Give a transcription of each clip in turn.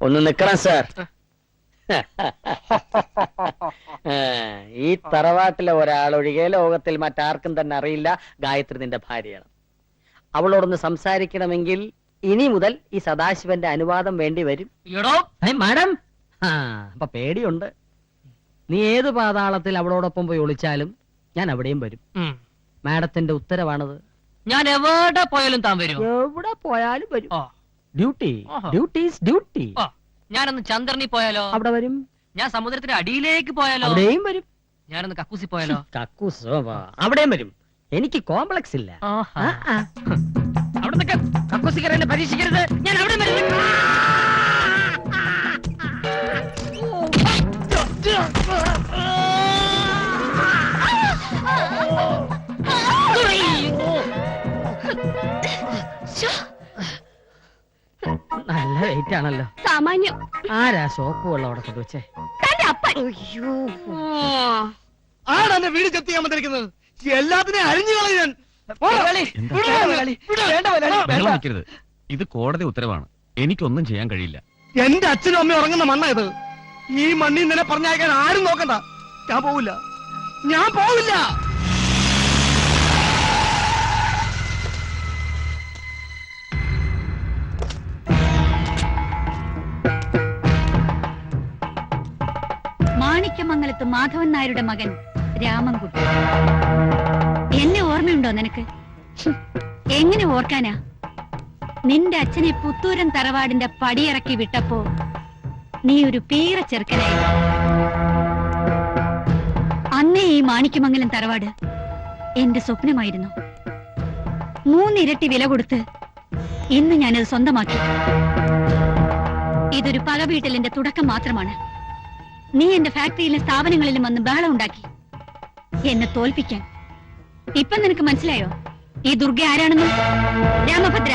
ഒന്ന് നിക്കണം സാർ. ഈ തറവാട്ടിലെ ഒരാളൊഴികെ ലോകത്തിൽ മറ്റാർക്കും തന്നെ അറിയില്ല ഗായത്രി നിന്റെ ഭാര്യയാണ്. അവളോടൊന്ന് സംസാരിക്കണമെങ്കിൽ ഇനി മുതൽ ഈ സദാശിവന്റെ അനുവാദം വേണ്ടി വരും. മാഡം, അപ്പൊ പേടിയുണ്ട്. നീ ഏത് പാതാളത്തിൽ അവളോടൊപ്പം പോയി ഒളിച്ചാലും ഞാൻ അവിടെയും വരും. മാഡത്തിന്റെ ഉത്തരവാണത്. ഞാൻ എവിടെ പോയാലും താൻ വരും. എവിടെ പോയാലും വരും. Duty, duties duty. ഞാനൊന്ന് ചന്ദ്രനി പോയാലോ? അവിടെ വരും. ഞാൻ സമുദ്രത്തിന്റെ അടിയിലേക്ക് പോയാലോ? അവിടെയും വരും. ഞാനൊന്ന് കക്കൂസി പോയാലോ? കക്കൂസോ? അവിടെയും വരും. എനിക്ക് കോംപ്ലക്സ് ഇല്ല. അവിടെ കക്കൂസി കയറി പരീക്ഷിക്കരുത്. ഞാൻ അവിടെ വരും. നല്ല വെയിറ്റ് ആണല്ലോ. സാമാന്യം. ആരാ സോപ്പ് വെള്ളം അവിടെ കൊണ്ടുവച്ചേ? ആരാണ് വീട് ചെത്തി ചെയ്യാൻ വന്നിരിക്കുന്നത്? എല്ലാത്തിനെയും അരിഞ്ഞു കളയാൻ. ഇത് കോടതി ഉത്തരവാണ്. എനിക്കൊന്നും ചെയ്യാൻ കഴിയില്ല. എന്റെ അച്ഛനും അമ്മയും ഉറങ്ങുന്ന മണ്ണ ഇത്. ഈ മണ്ണിൽ നിന്നെ പറഞ്ഞയക്കാൻ ആരും നോക്കണ്ട. ഞാൻ പോവില്ല, ഞാൻ പോവില്ല. മാണിക്യമംഗലത്ത് മാധവൻ നായരുടെ മകൻ രാമൻകുട്ടി. എന്നെ ഓർമ്മയുണ്ടോ നിനക്ക്? എങ്ങനെ ഓർക്കാനാ? നിന്റെ അച്ഛനെ പുത്തൂരൻ തറവാടിന്റെ പടിയിറക്കി വിട്ടപ്പോ നീ ഒരു പീറ ചെറുക്കനായി. അന്നേ ഈ മാണിക്യമംഗലം തറവാട് എന്റെ സ്വപ്നമായിരുന്നു. 3 ഇരട്ടി വില കൊടുത്ത് ഇന്ന് ഞാനത് സ്വന്തമാക്കി. ഇതൊരു പകവീട്ടലിന്റെ തുടക്കം മാത്രമാണ്. നീ എന്റെ ഫാക്ടറിയിലും സ്ഥാപനങ്ങളിലും വന്ന് ബഹളം ഉണ്ടാക്കി എന്നെ തോൽപ്പിക്കാൻ. ഇപ്പൊ നിനക്ക് മനസ്സിലായോ ഈ ദുർഗ ആരാണെന്ന്? രാമഭദ്ര,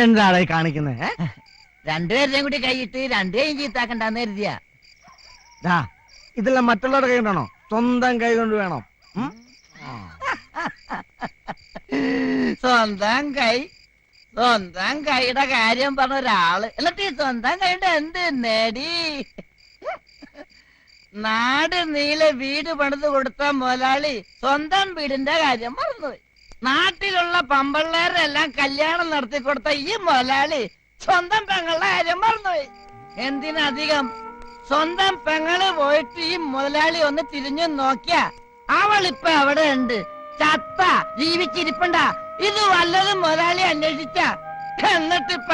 എന്താണ് കാണിക്കുന്നത്? രണ്ടുപേരുടെയും കൂടി കൈയിട്ട് രണ്ടുപേരും ചീത്താക്കണ്ടെന്ന് കരുതിയാ. ഇതെല്ലാം മറ്റുള്ളവരുടെ കൈ കൊണ്ടാണോ? സ്വന്തം കൈ കൊണ്ട് വേണം. സ്വന്തം കൈ, സ്വന്തം കൈയുടെ കാര്യം പറഞ്ഞ ഒരാള്. എന്നിട്ട് ഈ സ്വന്തം കൈയുടെ എന്ത് നേടി? നാട് നീളെ വീട് പണിത് കൊടുത്ത മുതലാളി സ്വന്തം വീടിന്റെ കാര്യം മറന്നുപോയി. നാട്ടിലുള്ള പമ്പള്ളേരെല്ലാം കല്യാണം നടത്തി കൊടുത്ത ഈ മുതലാളി സ്വന്തം പെങ്ങളുടെ കാര്യം മറന്നുപോയി. എന്തിനധികം സ്വന്തം പെങ്ങള് പോയിട്ട് ഈ മുതലാളി ഒന്ന് തിരിഞ്ഞു നോക്കിയ അവളിപ്പ അവിടെ ഉണ്ട്, ചത്ത, ജീവിച്ചിരിപ്പണ്ട. ഇത് വല്ലതും മുതലാളി അന്വേഷിച്ച. എന്നിട്ടിപ്പ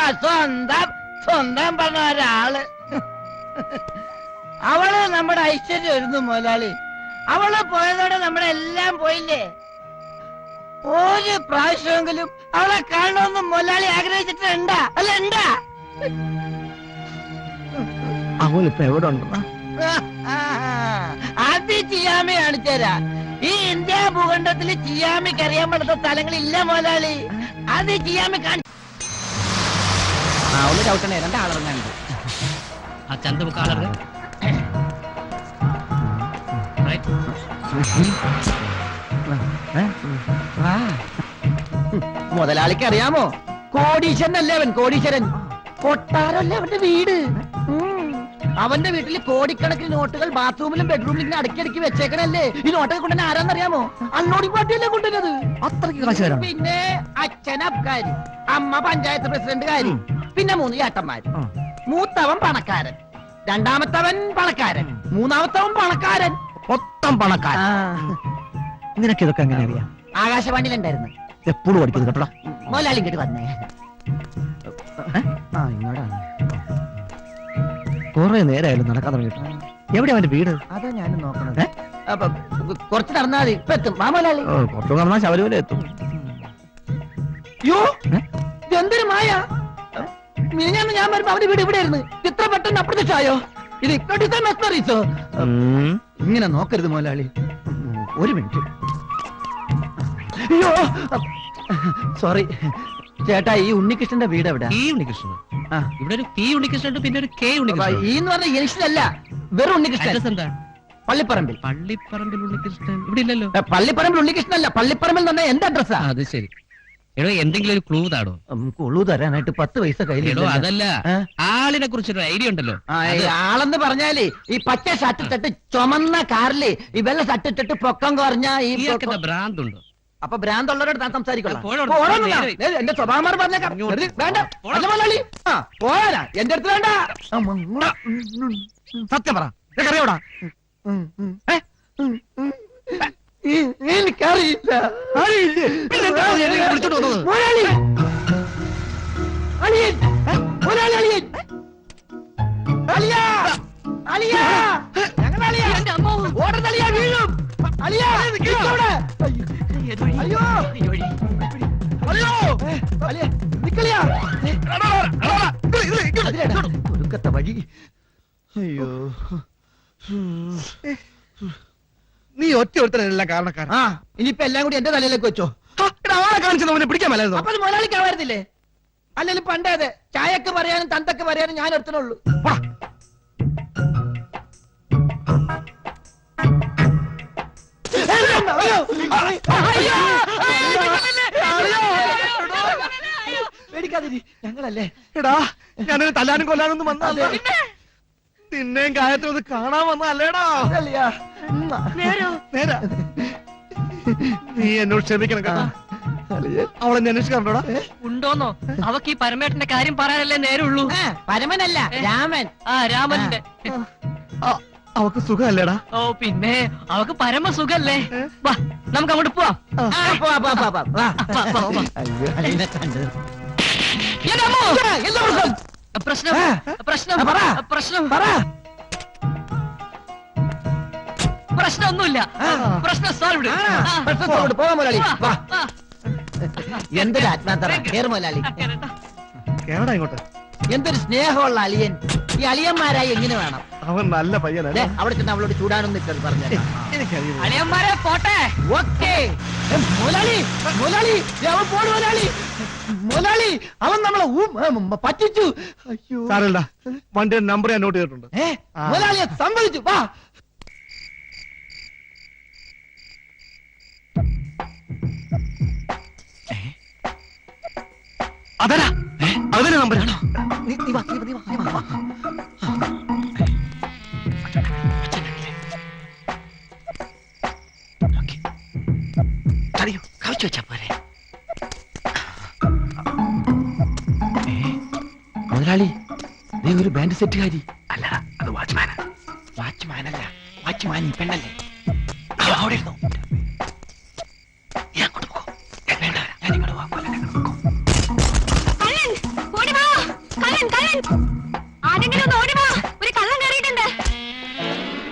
സ്വന്തം പറഞ്ഞ ഒരാള്. അവള് നമ്മുടെ ഐശ്വര്യമായിരുന്നു മുതലാളി. അവള് പോയതോടെ നമ്മുടെ എല്ലാം പോയില്ലേ. ഒരു പ്രാവശ്യമെങ്കിലും അവളെ കാണണമെന്ന് മുതലാളി ആഗ്രഹിച്ചിട്ടുണ്ടാ? അല്ല ഉണ്ടാ? അവളിപ്പോ എവിടെ ഉണ്ടോ? അത് ചിയാമി കാണിച്ചുതരാ. ഈ ഇന്ത്യ ഭൂഖണ്ഡത്തിൽ ചിയാമിക്ക് അറിയാൻ പറ്റാത്ത സ്ഥലങ്ങളില്ല മുതലാളി. അത് ചിയാമി കാണിച്ചു. ഒന്ന് ചവിട്ടണേ, 2 ആളിറങ്ങാനുണ്ട്. ആ ചന്ത ആളറുക. മുതലാളിക്ക് അറിയാമോ? കോടീശ്വരനല്ലേ അവൻ, കോടീശ്വരൻ. കൊട്ടാരല്ലേ അവന്റെ വീട്. അവന്റെ വീട്ടിൽ കോടിക്കണക്കിന് നോട്ടുകൾ ബാത്റൂമിലും ബെഡ്റൂമിലും ഇങ്ങനെ അടുക്കി വെച്ചേക്കണല്ലേ. ഈ നോട്ടൊക്കെ കൊണ്ടുവന്നെ ആരാന്നറിയാമോ? അണ്ണോടി പാട്ടിയല്ലേ കൊണ്ടുവന്നത്. അത്രയ്ക്ക് കാശുകാരാണ്. പിന്നെ അച്ഛൻ അബ്കാരി, അമ്മ പഞ്ചായത്ത് പ്രസിഡന്റുകാരി, പിന്നെ 3 ചേട്ടന്മാര്. മൂത്തവൻ പണക്കാരൻ, രണ്ടാമത്തവൻ പണക്കാരൻ, മൂന്നാമത്തവൻ പണക്കാരൻ, മൊത്തം പണക്കാരൻ. നിനക്ക് ഇതൊക്കെ എങ്ങനെ അറിയാം? ആകാശവാണിയിലുണ്ടായിരുന്നു. എപ്പോഴും പഠിക്കുന്നത് കേട്ടോ. മോലാളി ഇങ്ങോട്ട് വന്നേ. ഇങ്ങോട്ടാണ്. കുറെ നേരമായാലും നടക്കാൻ തുടങ്ങിയിട്ട്. എവിടെ അവന്റെ വീട്? അതാ ഞാനും നോക്കണത്. കുറച്ച് നടന്നാൽ മതി, ഇപ്പൊ എത്തും. മാമോലാളി കുറച്ചു നടന്നാൽ ശബരിമല എത്തും. യോ, എന്തൊരു മായ. ഞാൻ വരുമ്പോ അവന്റെ വീട് ഇവിടെ ആയിരുന്നു. ഇത്ര പെട്ടെന്ന് അപ്രത്യക്ഷമായോ? ഇത് മെസ്മറീസോ? ഇങ്ങനെ നോക്കരുത് മോലാളി. 1 മിനിറ്റ്. അയ്യോ, സോറി. ചേട്ടാ ഈ ഉണ്ണികൃഷ്ണന്റെ വീട് എവിടെ? ഈ ഉണ്ണികൃഷ്ണൻ ആ. ഇവിടെ ഒരു പി ഉണ്ണികൃഷ്ണൻ ഉണ്ട്, പിന്നെ ഒരു കെ ഉണ്ണികൃഷ്ണൻ. ഈ എന്ന് പറഞ്ഞ ഇംഗ്ലീഷിലല്ല, വെറും ഉണ്ണികൃഷ്ണൻ. Address എന്താ? പള്ളിപ്പറമ്പിൽ. പള്ളിപ്പറമ്പിൽ ഉണ്ണികൃഷ്ണൻ ഇവിടെ ഇല്ലല്ലോ. പള്ളിപ്പറമ്പിൽ ഉണ്ണികൃഷ്ണനല്ല, പള്ളിപ്പറമ്പിൽ എന്ന് പറഞ്ഞാൽ എന്റെ അഡ്രസ്സാ. അത് ശരി. എടോ എന്തെങ്കിലും ഒരു ക്ലൂ താടോ. കൊള്ളു തരാനായിട്ട് 10 പൈസ എടോ കയ്യിൽ. അതല്ല, ആളിനെ കുറിച്ചൊരു ഐഡിയ ഉണ്ടല്ലോ. ആളെന്ന് പറഞ്ഞാല് ഈ പച്ച ഷർട്ട് ഇട്ടിട്ട് ചുമന്ന കാറില് ഈ വെള്ള ഷർട്ട് ഇട്ടിട്ട് പൊക്കം കുറഞ്ഞ ഈ ഇയാൾക്കെന്താ ഭ്രാന്തുണ്ടോ? അപ്പൊ ഭ്രാന്തുള്ളവരോട് താൻ സംസാരിക്കണം. പോടോ. എന്റെ സ്വഭാവം പറഞ്ഞേക്കാം. വേണ്ട അല്ല മുതലാളി. പോരാ എന്റെ അടുത്ത് വേണ്ട. സത്യം പറ, അറിയോടാ? എനിക്കറിയില്ല. വിളിച്ചോണ്ട് വന്നത് മുതലാളി, അളിയൻ, മുതലാളി, അളിയൻ, അളിയാ, അളിയാ, ഞങ്ങളുടെ അളിയാ, ഓടുന്ന അളിയാ വീഴും. അളിയാ, നിൽക്കവിടെ. അയ്യോ, അയ്യോ, അളിയാ, നിക്കളിയാ. ഒടുക്കത്തെ വഴി. അയ്യോ, നീ ഒറ്റ ഒരുത്തനെല്ലാം കാരണക്കാരൻ. ആ ഇനിയിപ്പോ എല്ലാം കൂടി എന്റെ തലയിലേക്ക് വെച്ചോ. ആളെ കാണിച്ചത് അവനെ പിടിക്കാൻ മേലായിരുന്നോ? അപ്പൊ അത് മുതലാളിക്കാവായിരുന്നില്ലേ? അല്ലെങ്കിൽ പണ്ടേത് ചായക്ക് പറയാനും തന്തക്ക് പറയാനും ഞാൻ ഒരുത്തനുള്ളൂ. പേടിക്കാതിരി, ഞങ്ങളല്ലേ. എടാ ഞാനൊരു തല്ലാനും കൊല്ലാനൊന്നും വന്നതല്ല. നിന്നെയും കാര്യത്തിൽ ഒന്ന് കാണാൻ വന്നല്ലേടാ. നേരാ. നീ എന്നോട് ക്ഷമിക്കണം കേട്ടോ. അവളെ ഞാൻ അന്വേഷിക്കാറുണ്ടോടാ? ഉണ്ടോന്നോ? അവക്ക് ഈ പരമേട്ടന്റെ കാര്യം പറയാനല്ലേ നേരുള്ളൂ. പരമനല്ല, രാമൻ. രാമന്റെ. അവക്ക് സുഖമല്ലേടാ? ഓ പിന്നെ അവക്ക് പരമ സുഖല്ലേ. വാ നമുക്ക് അങ്ങോട്ട് പോവാം. പ്രശ്നം പ്രശ്നം പ്രശ്നം പ്രശ്നമൊന്നുമില്ല. പ്രശ്നം സോൾവ്. പോവാ മുതലാളി. എന്തൊരു ആത്മാർത്ഥ കേറ് മുതലാളി. കേരടാ ഇങ്ങോട്ട്. എന്തൊരു സ്നേഹമുള്ള അളിയൻ. ഈ അളിയന്മാരായി എങ്ങനെ വേണം? അവൻ നല്ല പയ്യനല്ലേ? അവിടെ ചെന്ന് അവളോട് ചൂടാനൊന്നും ഇട്ടത് പറഞ്ഞു. എനിക്കറിയാം. അളിയന്മാരെ പോട്ടെ. ഓക്കേ മുതലാളി, മുതലാളി അവൻ പോണു. മുതലാളി, മുതലാളി അവൻ നമ്മളെ പറ്റിച്ചു. അയ്യോ സാരല്ല, വണ്ടിയുടെ നമ്പർ ഞാൻ നോട്ട് ചെയ്തിട്ടുണ്ട്. മുതലാളിയെ സമ്മതിച്ചു. വാ. അതല്ല, അതിന്റെ നമ്പറാണോ? കവിച്ചു വെച്ചാ പോരെ. മുതലാളി നീ ഒരു ബാൻഡ് സെറ്റുകാരി അല്ല, അത് വാച്ച്മാനാ. വാച്ച്മാനല്ല, വാച്ച്മാൻ ഈ പെണ്ണല്ലേ. അവിടെ ഇരുന്നു. ഞാൻ അങ്ങോട്ട് പോകോ? വേണ്ട, ഞാൻ ഇങ്ങോട്ട് പോകാൻ പോലെ.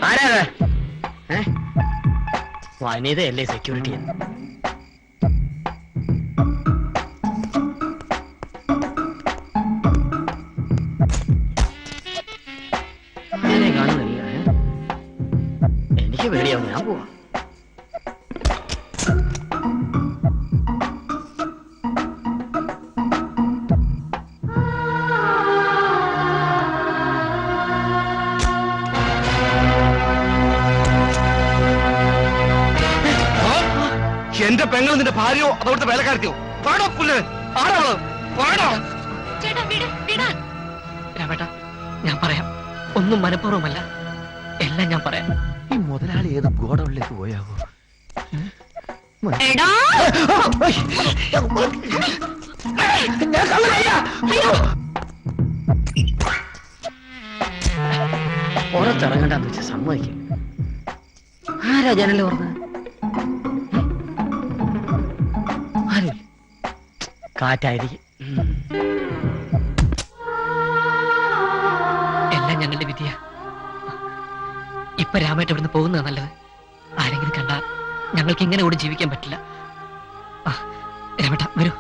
ആരാ വനിതയല്ലേ സെക്യൂരിറ്റി? ആരെ കാണുന്നില്ല. എനിക്ക് പേടിയാവും. ഞാൻ പോവാം. എന്റെ പെങ്ങൾ നിന്റെ ഭാര്യയോ അതവിടുത്തെ വേലക്കാരത്തിയോ? പാടോ പുല്ല്, ആടോ പാടോ. രാമേട്ടാ ഞാൻ പറയാം, ഒന്നും മനഃപൂർവ്വമല്ല, എല്ലാം ഞാൻ പറയാം. ഈ മുതലാളി ഏത് ഗോഡൌണിലേക്ക് പോയാവോ? പുറത്തിറങ്ങണ്ടെന്ന് വെച്ച് സമ്മതിക്കും. ആരാ ജനല് തുറന്നത്? ആരും കാറ്റായിരിക്കും. എല്ലാം ഞങ്ങളുടെ വിധിയ. ഇപ്പൊ രാമേട്ട് ഇവിടുന്ന് പോകുന്നതാ നല്ലത്. ആരെങ്കിലും കണ്ടാ ഞങ്ങൾക്ക് ഇങ്ങനെ കൂടി ജീവിക്കാൻ പറ്റില്ല. രാമേട്ട വരൂ.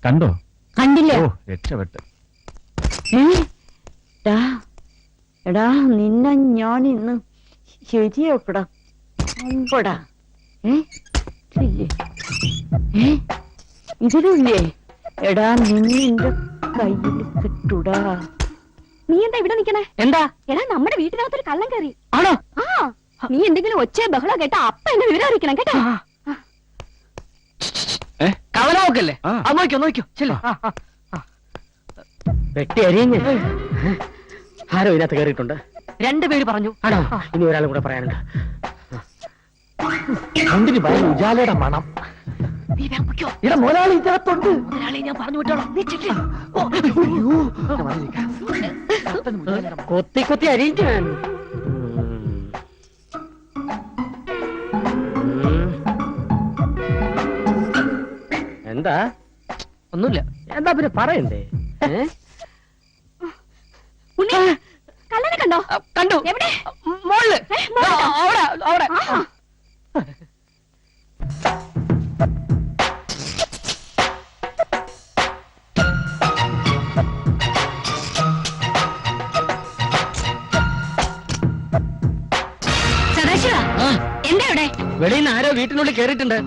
കണ്ടോ? കണ്ടില്ല. ഓ രക്ഷപ്പെട്ട്. എടാ നിന്നെ ഞാൻ ഇന്ന് ശരിയാക്കടാ അമ്പടാ. ഇതിലില്ലേ? എടാ നിന്റെ കയ്യിൽ കിട്ടൂടാ. നീ എന്താ ഇവിടെ നിക്കണേ? എന്താ? എടാ നമ്മുടെ വീട്ടിനകത്തൊരു കള്ളം കയറി. ആണോ? ആ നീ എന്തെങ്കിലും ഒച്ച ബഹളം കേട്ടാ അപ്പ എന്നെ വിവരം അറിയിക്കണം കേട്ടോ. കവലമൊക്കല്ലേ? അത് നോക്കിയോ നോക്കിയോ ചെല്ല. വെട്ടി അരിഞ്ഞ് ആരോ ഇതിനകത്ത് കയറിയിട്ടുണ്ട്. 2 പേര് പറഞ്ഞു. ആണോ? ഇനി ഒരാളും കൂടെ പറയാനുണ്ട്. കണ്ടിന് ഭയ ഉജാലയുടെ മണം. ഇവിടെ മുതലാളി ഇതിനകത്തുണ്ട്. മുതലാളി ഞാൻ പറഞ്ഞു വിട്ടോളാം. കൊത്തി കൊത്തി അരിയിക്കാൻ. എന്താ? ഒന്നുമില്ല. എന്താ പിന്നെ പറയണ്ടേ? കള്ളനെ കണ്ടോ? കണ്ടു. എവിടെ? മോളില്. അവിടെ അവിടെ. സദാശിവ എന്താ ഇവിടെ? വെളിയിൽ നിന്ന് ആരോ വീട്ടിനുള്ളിൽ കേറിയിട്ടുണ്ട്.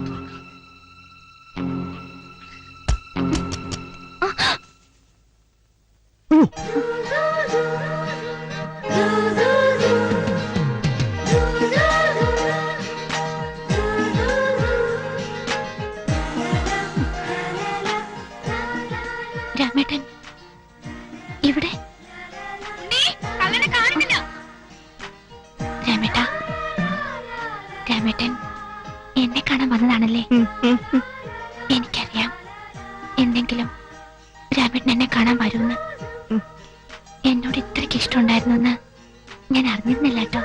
രാമേട്ടൻ ഇവിടെ? രാമേട്ടാ, രാമേട്ടൻ എന്നെ കാണാൻ വന്നതാണല്ലേ? എനിക്കറിയാം എന്തെങ്കിലും രാമേട്ടൻ എന്നെ കാണാൻ വരുമെന്ന്. എന്നോട് ഇത്രയ്ക്ക് ഇഷ്ടമുണ്ടായിരുന്നു എന്ന് ഞാൻ അറിഞ്ഞിരുന്നില്ല കേട്ടോ.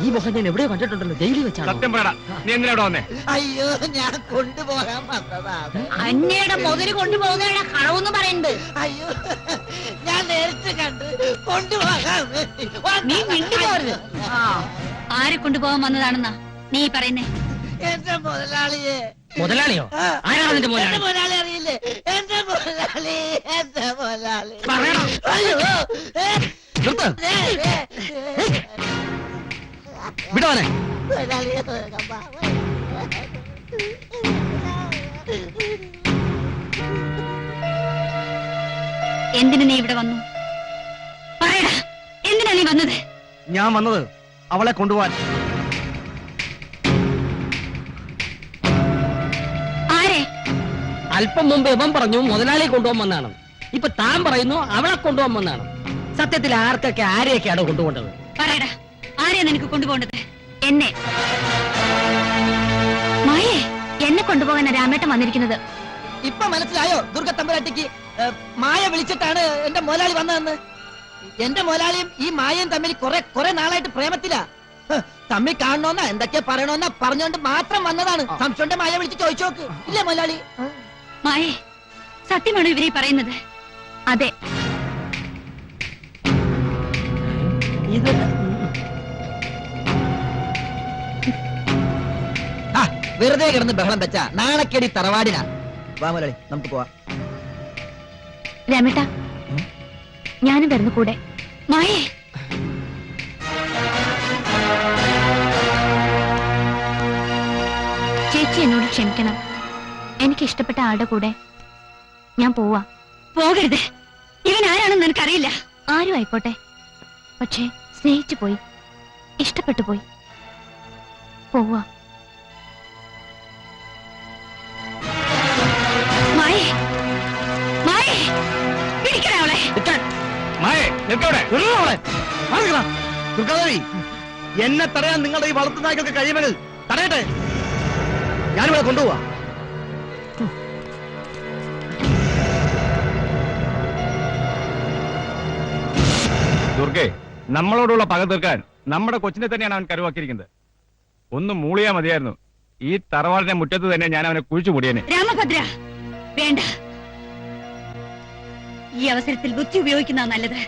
ഈ മുഖം ഞാൻ എവിടെയോ കണ്ടിട്ടുണ്ടല്ലോ. ജയിലിൽ വെച്ചാണ്. സത്യം പറയടാ, നീ എന്തിനാ ഇവിടെ വന്നേ? അയ്യോ ഞാൻ കൊണ്ടുപോകാൻ വന്നതാണ്. അന്നയുടെ മുതല് കൊണ്ടുപോകുന്ന കളവെന്ന് പറയുന്നത്. അയ്യോ ഞാൻ നേരിട്ട് കണ്ട് കൊണ്ടുപോകാൻ നീ മിണ്ടുപോരുത്. ആരെ കൊണ്ടുപോകാൻ വന്നതാണെന്നാ നീ പറയുന്നേ? എന്റെ മുതലാളിയെ. മുതലാളിയോ? ആരാണ് നിന്റെ മുതലാളി? മുതലാളി അറിയില്ലേ? എന്റെ മുതലാളി, എന്റെ മുതലാളി. പറയണം. അയ്യോ നിർത്ത്. വിടവനെ. മുതലാളിയെ എന്തിനു നീ ഇവിടെ വന്നു? പറയടാ, എന്തിനാ നീ വന്നത്? ഞാൻ വന്നത് അവളെ കൊണ്ടുപോവാൻ. ആരെ? അല്പം മുമ്പ് ഇവൻ പറഞ്ഞു മുതലാളിയെ കൊണ്ടുപോകാൻ വന്നാണ്. ഇപ്പൊ താൻ പറയുന്നു അവളെ കൊണ്ടുപോകാൻ വന്നാണ്. സത്യത്തിൽ ആർക്കൊക്കെ ആരെയൊക്കെയാണ് കൊണ്ടുപോകേണ്ടത്? പറയടാ, ആരെയാ നിനക്ക് കൊണ്ടുപോകേണ്ടത്? എന്നെ. മായേ, എന്നെ കൊണ്ടുപോകാൻ രാമേട്ടൻ വന്നിരിക്കുന്നത്. ഇപ്പൊ മനസ്സിലായോ ദുർഗ തമ്പുരാട്ടിക്ക്? മായ വിളിച്ചിട്ടാണ് എന്റെ മുതലാളി വന്നതെന്ന്. എന്റെ മുതലാളിയും ഈ മായയും തമ്മിൽ കുറെ നാളായിട്ട് പ്രേമത്തിലാ. തമ്മിൽ കാണണമെന്നാ എന്തൊക്കെയാ പറയണമെന്നാ പറഞ്ഞോണ്ട് മാത്രം വന്നതാണ്. സംശയം മായ വിളിച്ച് ചോദിച്ചു നോക്ക്. ഇല്ലേ മുതലാളി? മായേ, സത്യമാണോ ഇവരെ പറയുന്നത്? അതെ. ഇത് വെറുതെ കിടന്ന് ബഹളം വെച്ചാ നാണക്കേടി തറവാടിനാ. വാ മുതലാളി, നമുക്ക് പോവാം. രാമേട്ടാ, ഞാനും വരുന്നു കൂടെ. മായേ, ചേച്ചി എന്നോട് ക്ഷമിക്കണം. എനിക്ക് ഇഷ്ടപ്പെട്ട ആളുടെ കൂടെ ഞാൻ പോവാ. പോകരുത്. ഇവൻ ആരാണെന്ന് എനിക്കറിയില്ല. ആരും ആയിക്കോട്ടെ, പക്ഷേ സ്നേഹിച്ചു പോയി, ഇഷ്ടപ്പെട്ടു പോയി. പോവാ. മായേ, മായേ, പിടിക്കണേ അവളെ. ദുർഗാദേവി, എന്നെ തടയാൻ നിങ്ങളുടെ ഈ വളർത്തുനായ്ക്കൊക്കെ കഴിയുമെങ്കിൽ തടയട്ടെ. ഞാനിവിടെ കൊണ്ടുപോവാ. ദുർഗേ, നമ്മളോടുള്ള പക തീർക്കാൻ നമ്മുടെ കൊച്ചിനെ തന്നെയാണ് അവൻ കരുവാക്കിയിരിക്കുന്നത്. ഒന്ന് മൂളിയാ മതിയായിരുന്നു. ഈ തറവാടിന്റെ മുറ്റത്ത് തന്നെ ഞാൻ അവനെ കുഴിച്ചു മൂടിയേനെ. രാമഭദ്ര, വേണ്ട. ഈ അവസരത്തിൽ ബുദ്ധി ഉപയോഗിക്കുന്ന നല്ലത്.